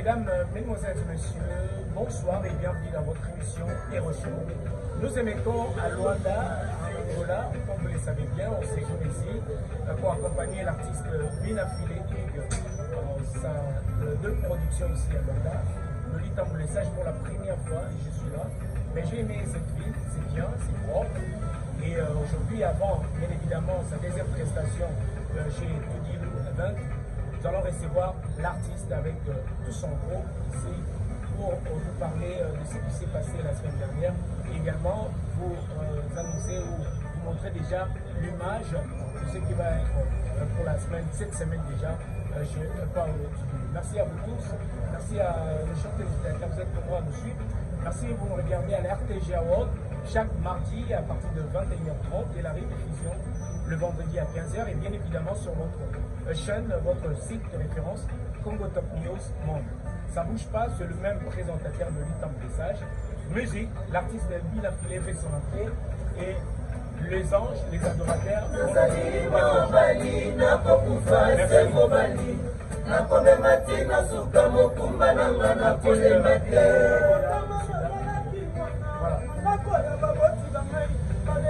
Mesdames, Mesdemoiselles et Messieurs, bonsoir et bienvenue dans votre émission Hero Show. Nous émettons à Luanda, en Angola, comme vous le savez bien, on séjourne ici pour accompagner l'artiste Bina File Hugues dans sa de production ici à Luanda. Le lit en message pour la première fois, je suis là. Mais j'ai aimé cette ville, c'est bien, c'est propre. Et aujourd'hui, avant, bien évidemment, sa deuxième prestation chez Tudi Event, nous allons recevoir l'artiste avec tout son groupe ici pour vous parler de ce qui s'est passé la semaine dernière et également vous annoncer ou vous montrer déjà l'image de ce qui va être pour la semaine, cette semaine déjà. Je parle aujourd'hui. Merci à vous tous, merci à nos chers téléspectateurs, vous êtes nombreux à nous suivre. Merci de vous regarder à la RTG Award chaque mardi à partir de 21h30 et la rediffusion le vendredi à 15h et bien évidemment sur votre chaîne, votre site de référence Congo Top News Monde. Ça ne bouge pas, c'est le même présentateur de lit en message. Musique, l'artiste Bina File fait son entrée et les anges, les adorateurs.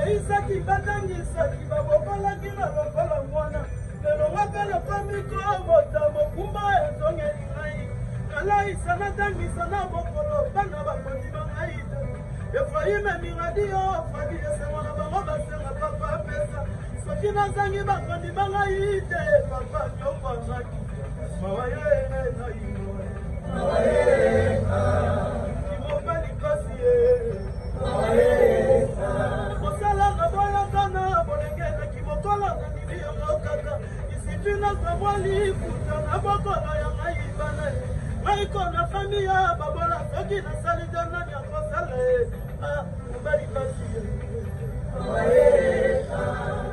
Isaki batangisa babokola kila lokola mwana lelo ngapela pamiko abota mokumba ezongeli ngai alaisa natangisa na bokolo bana bakondi bangai efraime miradio fadi esemwana bango basenga papa pesa soki nazangi bakondi bangai te papa nyokwangaki mawaye naimo mawaye kimobali kasi mawaye mosala boya kana bolengela kimokola nini yokata isipina sabwali kuta na bokola ya ngai bana ngai kona famia babola soki na sali dana ya kosale mobali kasi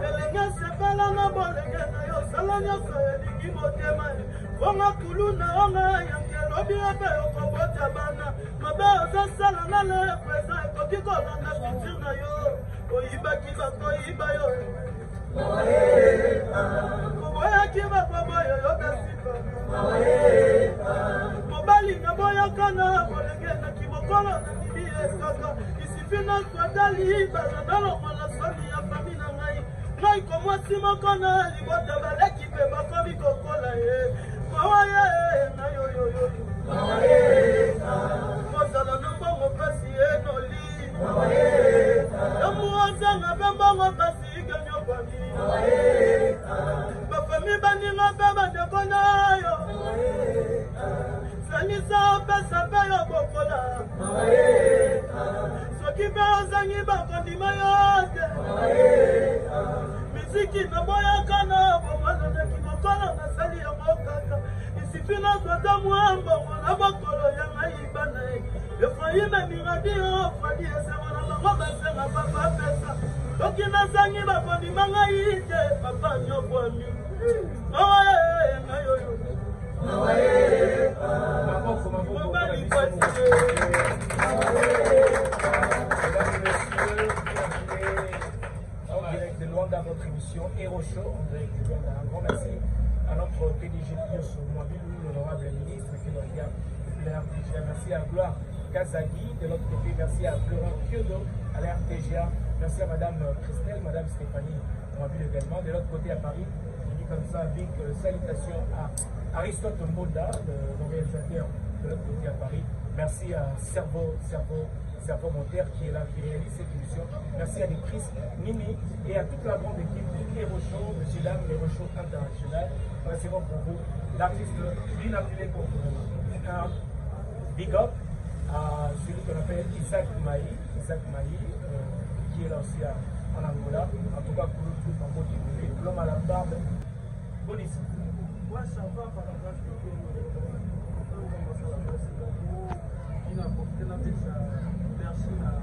elenga sepela na bolengela yo sala nyonso elingi motema onga kuluna onga yangelobi ape okobota bana mabe ozosala na le presa ekoki kolanda futur na yo oyibaki bakoyiba yo koboyaki bakoboyo yo dasipa mobali na boyokana bolengelaki mokolo na nini esaka isifina swatali bazandalokola soni ya fami na ngai ngai komwasi moko na libota baleki mpe bakomi kokola ye mawaye na yoyoyoyo mozala na mbongo pasi enoli yamuwazanga mpe mbongo pasi igenyobami bafami baninga mpe bandeko na yo salisa opesa mpe yo bokola soki mpe ozangi bakondima yo te miziki na boyakana bomaloneki mokolo nasali yango kaka isifi nazwata mwambongo na bokolo ya ngai bana efraime miradio fadi esemana bango basenga papa pesa soki nazangi bakondima ngai te papa nyokwami mawaye ngai oyo mobali kwasi de Luanda, votre émission Hero Show. Un grand merci à notre PDG Pius Mwabilu, l'honorable ministre qui nous regarde depuis la RTGA. Merci à Gloire Kazagi de l'autre côté. Merci à Florent Kyodo à la RTGA. Merci à Madame Christelle, Madame Stéphanie Mwabilu également. De l'autre côté à Paris, je dis comme ça, big salutations à Aristote Mboda, le réalisateur de l'autre côté à Paris. Merci à Cerveau Monter qui est là, qui réalise cette émission. Merci à Chris, Mimi et à toute la grande équipe de Hero Show, Monsieur Dame, Hero Show International. C'est bon pour vous. L'artiste Bina File pour un big up à celui qu'on appelle Isaac Maï, qui est là aussi en Angola. En tout cas, pour le truc en mode l'homme à la barbe. Bonissime. Moi, ça va par la place de il a porté la merci à la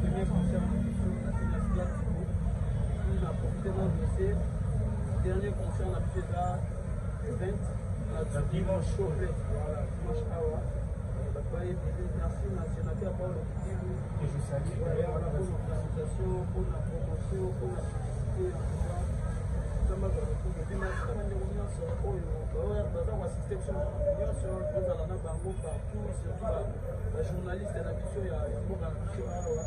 premier concert il a porté la blessé dernier concert on a fait là 20 dimanche chaud voilà dimanche awa merci nationalité à Paul et je salue d'ailleurs pour la présentation pour la promotion pour la publicité en tout cas nyonso oyo baza koasiste biso nyonso tozala na bango partout surtout bajournaliste na biso ya mboka na biso awa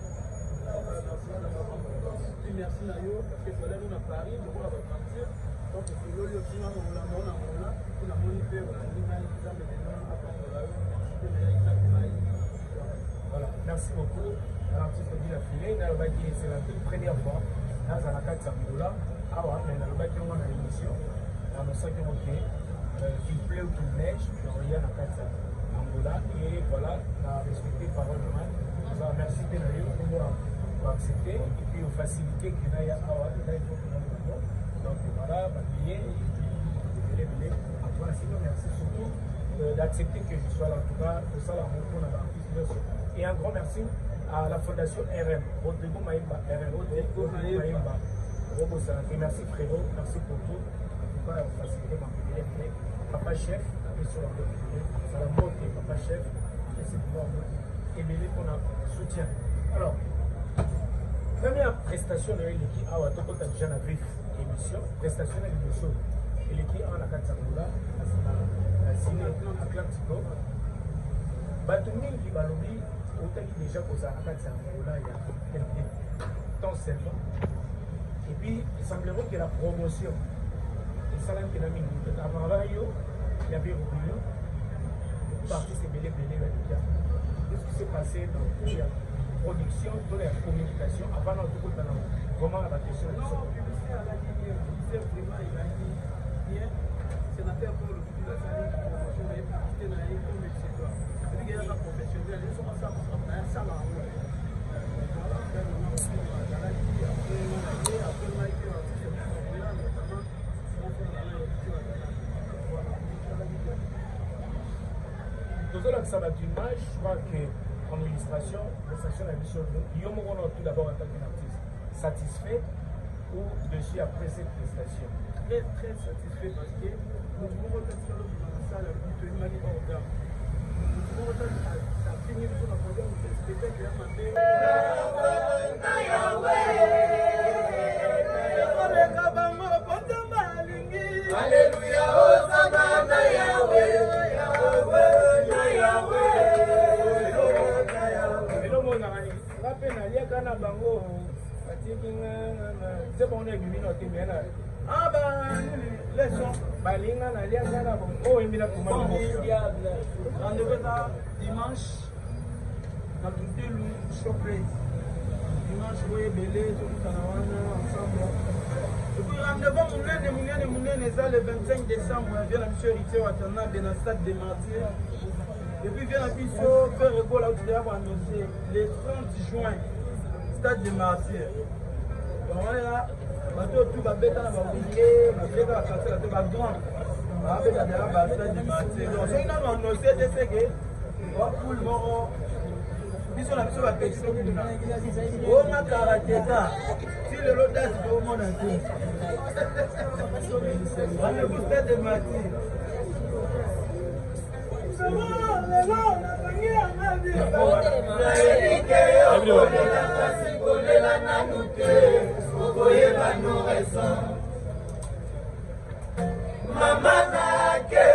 merci na yo parce que tolai nous na Paris lokola batransir donc fololi osinga kolanda ona mona mpona moni mpe olingi ngai nzambe lelo apangola yo voilà, merci beaucoup. L'artiste dit la filée, c'est la toute première fois. Dans la carte Samboula, ah ouais, mais dans le bac on a l'émission. Dans le sac on qu'il pleut ou qu'il neige, il y a la carte Samboula et voilà, on a respecté parole de mal. Merci de nous accepter et puis aux facilités qu'il y a à avoir. Donc voilà, billets, Antoine Sinon, merci surtout d'accepter que je sois là. En tout cas, pour ça, pour l'artiste. Et un grand merci à la fondation RM, Rodrigo Maïmba, Rodrigo Maïmba, et merci frérot, merci pour tout. En tout cas, on va faciliter ma vie. Papa chef, sur la mode, papa chef, et c'est pour moi, et bien qu'on a soutien. Alors, première prestation de l'équipe, à Watoko, tu as déjà la brief émission, prestation de l'émission, et l'équipe en la Katsamoula, à Ciné Atlantico, Batoumi qui balobi. Autant déjà pour ça, il y a quelques temps seulement. Et puis, il semblerait que la promotion, et ça, là, il y a il y avait oublié, beaucoup d'artistes belé. Qu'est-ce qui s'est passé dans toute la production, toute la communication, avant de tout comment la question est c'est une affaire pour le public de la famille, la promotion, la publicité, la publicité, il y a un professionnel, ils sont ensemble, ça va. Dans ça va d'une image, je crois qu'en illustration, la mission, il y a tout d'abord en tant qu'artiste satisfait ou dessus après cette prestation. Très très satisfait parce que nous pouvons retenir dans la salle de l'humanité hors d'âme. Alléluia, Hosanna na Yahweh, ah ben, les sons. Rendez-vous dimanche, dans tout le chocolat. Dimanche, vous voyez Belé, tout le ensemble. Et puis rendez-vous, le 25 décembre, vient la mission Ritier Watana, dans le stade des Martyrs. Et puis vient la mission Père Ego, là où tu as annoncé, le 30 juin, stade des Martyrs. Voilà. Tout va bêta na baoulier, va bêta la chanter la tête grande. Va bêta derrière la stade de Martyr. Donc c'est une annoncé de ce que va pour le moro. Biso la biso va petit kuna. Oh ma karateka. Si le lodas au monde entier. Rendez-vous stade de Martyr. Mama nake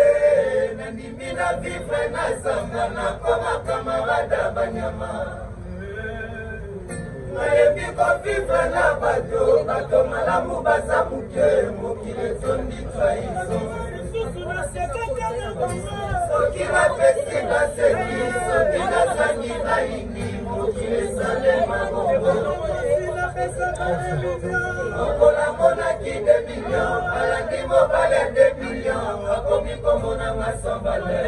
nandimi na vivre na zamba na koma kamarada banyama nayebi kovivre na bato malamu baza muke mokili tondi trahison soki napesi naseki soki nazangi naini mokili esalema bongo Okola monaki 2 millions, alandi mobile 2 millions, akomi komona masambale.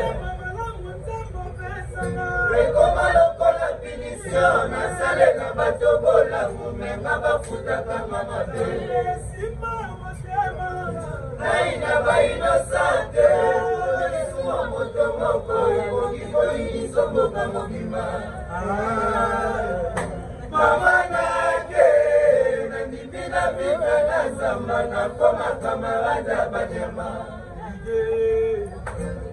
Rekoma lokola punition, nasale na bato bolamu, menga bafutaka mamabe. Naina ba inosante, lisuwa moto moko, ekoki boyi isomboka mobima. Mama nake nandimina viva na zamba na koma kamarada banyama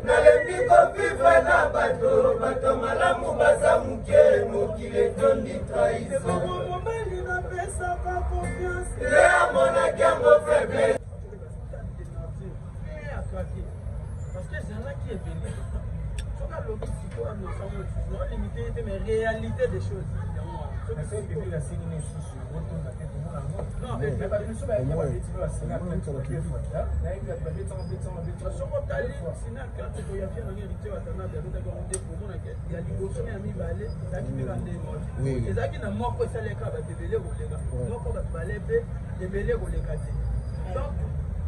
nalembi kovivre na bato malamu baza muke mokili etondi trahison nde amonaki yango faible événement. Soka lobi sikoyo no sango no limité mais réalité des choses. Mais c'est que la série n'est pas sur le retour de la tête de mon amour. Non, mais pas plus souvent il y a pas de la série à tête de la fois. Là, il y a pas de temps. Soko tali sina quand il y a bien un héritier atana bien donc on dit pour mon enquête. Il y a liboso na mi balé, ça qui me rende mort. Et ça qui na moko saleka ba tebele kolega. Moko ba balebe tebele koleka te. Donc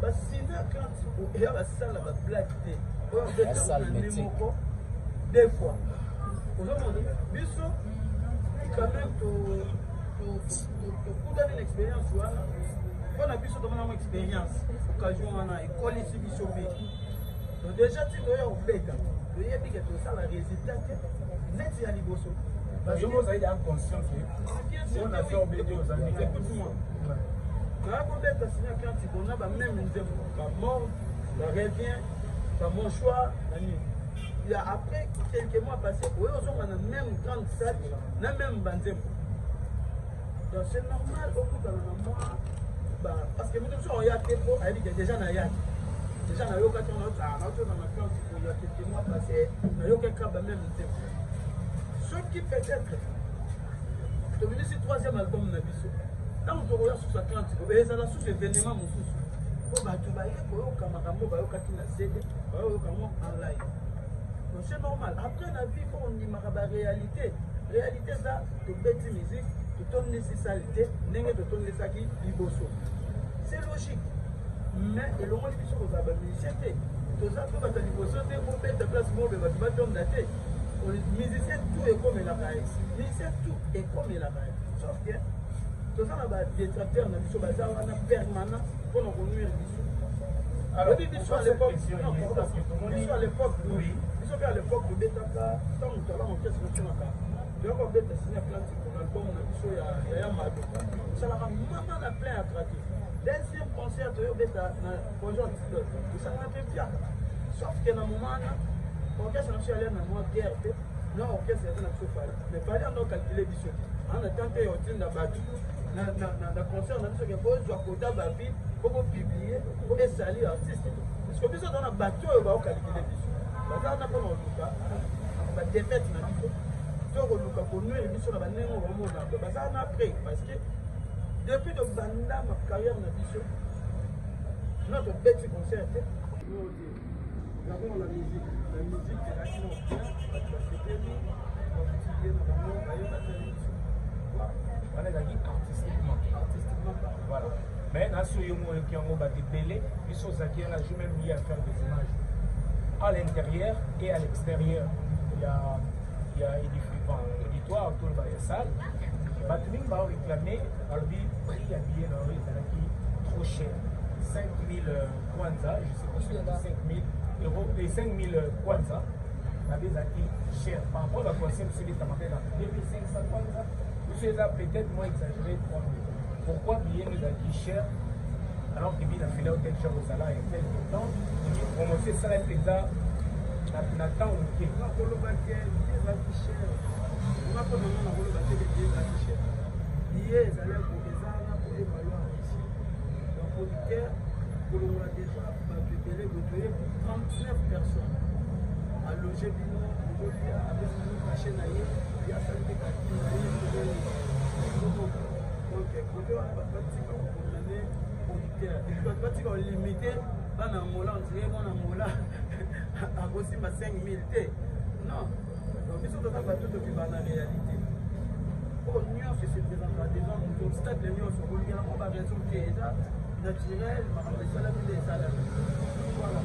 basina quand il y a la salle ba black te. On de moko deux fois. Aujourd'hui, biso quand même pour donner l'expérience, on a vu ce domaine expérience, occasion on a école ici biso B. Donc déjà tu dois au bêta. Le yébi que tout ça la résultat net ya liboso. Parce que vous avez conscience que on a fait obéir aux amis. Écoute-moi. Quand on bêta signé quand tu connais ba même pas mort, la revient, pas mon choix, la nuit. Il y a après quelques mois passés, oui, on a même grande salle, même bandem. Donc c'est normal au bout d'un mois, parce que nous sommes en Yaké, il y a déjà un Yaké. Déjà, on a eu dans la classe, il y a quelques mois passés, on a eu quelqu'un de même tempo. Ce qui peut-être, tu as vu ce troisième album de Nabiso. Quand on regarde sur sa classe, et ça a sous événement, mon sous. Tu vas y aller, tu vas y en live. C'est normal. Après, la vie, on dit la réalité. Réalité, ça, tu bêtes musique, tu tournes les saletés, tu tournes les sacs, c'est logique. Mais, et le moins de choses, on a musicien. Tout ça, tout va te liboso, tu vas mettre ta place, tu vas te donner la tête. Musicien, tout est comme la raïs. Musicien, tout est comme la raïs. Sauf que, tout ça, on a des détracteurs, on a des choses, on a permanent pour nous conduire. Alors, à l'époque, à l'époque, oui. À l'époque de Betaka, tant que tu as en caisse de Tunaka, tu as encore signé Atlantique pour l'album, on a dit qu'il y a un Mado. Ça l'a maman la plein à traquer. Deuxième concert, tu as Beta, projet antidote. Ça m'a fait bien. Sauf que dans le moment, l'orchestre est allé dans la guerre, non, l'orchestre est allé dans le fallait. Mais il fallait en calculer du saut. On a tenté au team d'abattu. Dans le concert, on a dit que vous avez quota babi, pour publier, pour salir l'artiste. Parce que vous avez un bateau, on va calculer du saut. On a des défaites dans le tout pour nous et sur la banane au moment où on a après parce que depuis le banda ma carrière na biso notre petit concert nous avons la musique est là qui nous tient c'était nous on va utiliser nos voilà on est là artistiquement voilà mais na so yo mo qui on va débélé biso zakier na je même mis à faire des images à l'intérieur et à l'extérieur. Il y a éditoire autour de la salle. Batming va réclamer un prix à billet dans le trop cher. 5 000 kwanza, je sais pas si c'est 5 000 euros, et 5 000 kwanza, la bise est cher. Par rapport à la concept, c'est les tamarés dans 2500 kwanza. Monsieur les a peut-être moins exagéré 3 000. Pourquoi billet nous a dit cher? Alors qu'il vit dans le filet au tel cher au salaire et tel temps, il dit promotion ça là c'est ça n'a temps ou qui non pour le baquet il va plus cher on va pas demander dans le baquet des billets là plus cher billet ça là pour les armes pour les ballons ici donc producteur pour le mois déjà va préparer le tuer pour 39 personnes à loger bino avec une machine à y il y a ça qui est donc produit on va pas dire qu'on connaît producteur il va limiter dans un mola on dirait mon mola à aussi ma 5 000 T non donc ils sont dans un bateau qui va dans la réalité oh nuance c'est présentement des gens nous obstacles les nuances on va résoudre déjà naturel mais on va ça la vie ça la voilà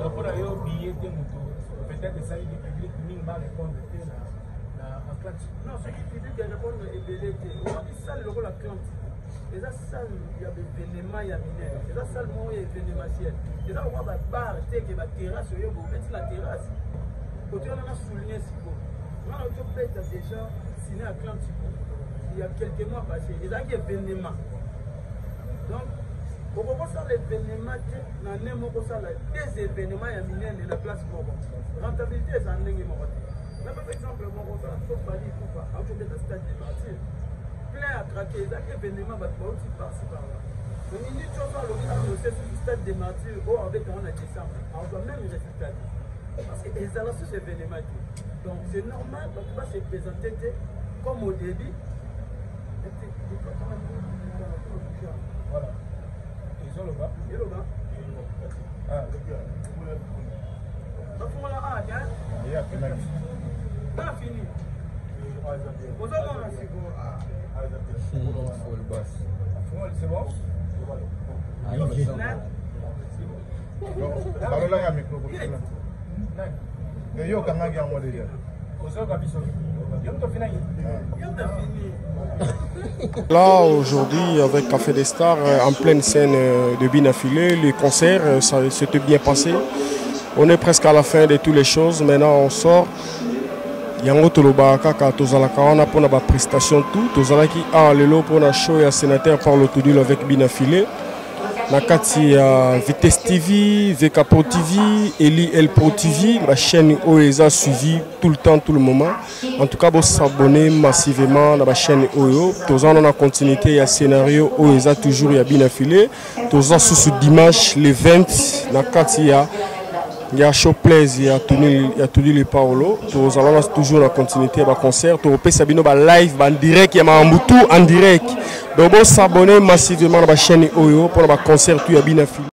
donc pour aller au billet de moto peut-être ça il est public mine va répondre la classe non ce qui public répondre est belé on dit ça le rôle la classe. Et ça, il y a des événements, il y a des ça, seulement événementiel. Et là, on voit des bars, des terrasses, on va mettre la terrasse. Quand on a souligné si beau. On a déjà signé à Clantico. Il y a quelques mois passés. Et là, il y a des événements. Donc, on va voir l'événement, des événements, il y a miné la place Moron. Rentabilité, c'est un dingue Moron. Même par exemple, Moron, il faut pas dire, il faut pas. On peut mettre un stade de partir. Plein à craquer, les événements vont aussi par-ci par-là. stade de martyrs avec un décembre, on doit même résultat. Parce que les relations c'est événement. Donc c'est normal, donc tu vas se présenter comme au début. Voilà. Ils ont le bas. Et le bas. Ah, donc voilà, ah, bien. il y a fini. T'as fini. C'est bon? Là aujourd'hui avec Café des Stars en pleine scène de Binafilé, le concert ça s'était bien passé. On est presque à la fin de toutes les choses, maintenant on sort. Yango toloba kaka tozalaka wana pona ba prestation tout tozalaki a lelo pona show ya sénateur Paulo Tudilo avec Binafilé. Nakati ya Vitesse TV, VK Pro TV, Eli El Pro TV, la chaîne Oeza suivi tout le temps, tout le moment. En tout cas, vous s'abonner massivement à la chaîne Oyo. Tous en a continuité, il y a scénario Oeza toujours, il y a Binafilé. Tous en sous dimanche, les 20, Nakati il y a Showplace, il y a Tony Le Paolo. Tous en toujours la continuité, à concert. Tous on Sabino live, en direct, il y a Mambutu en direct. Donc, vous s'abonner massivement à la chaîne Oyo pour le concert, il y a Binafilé.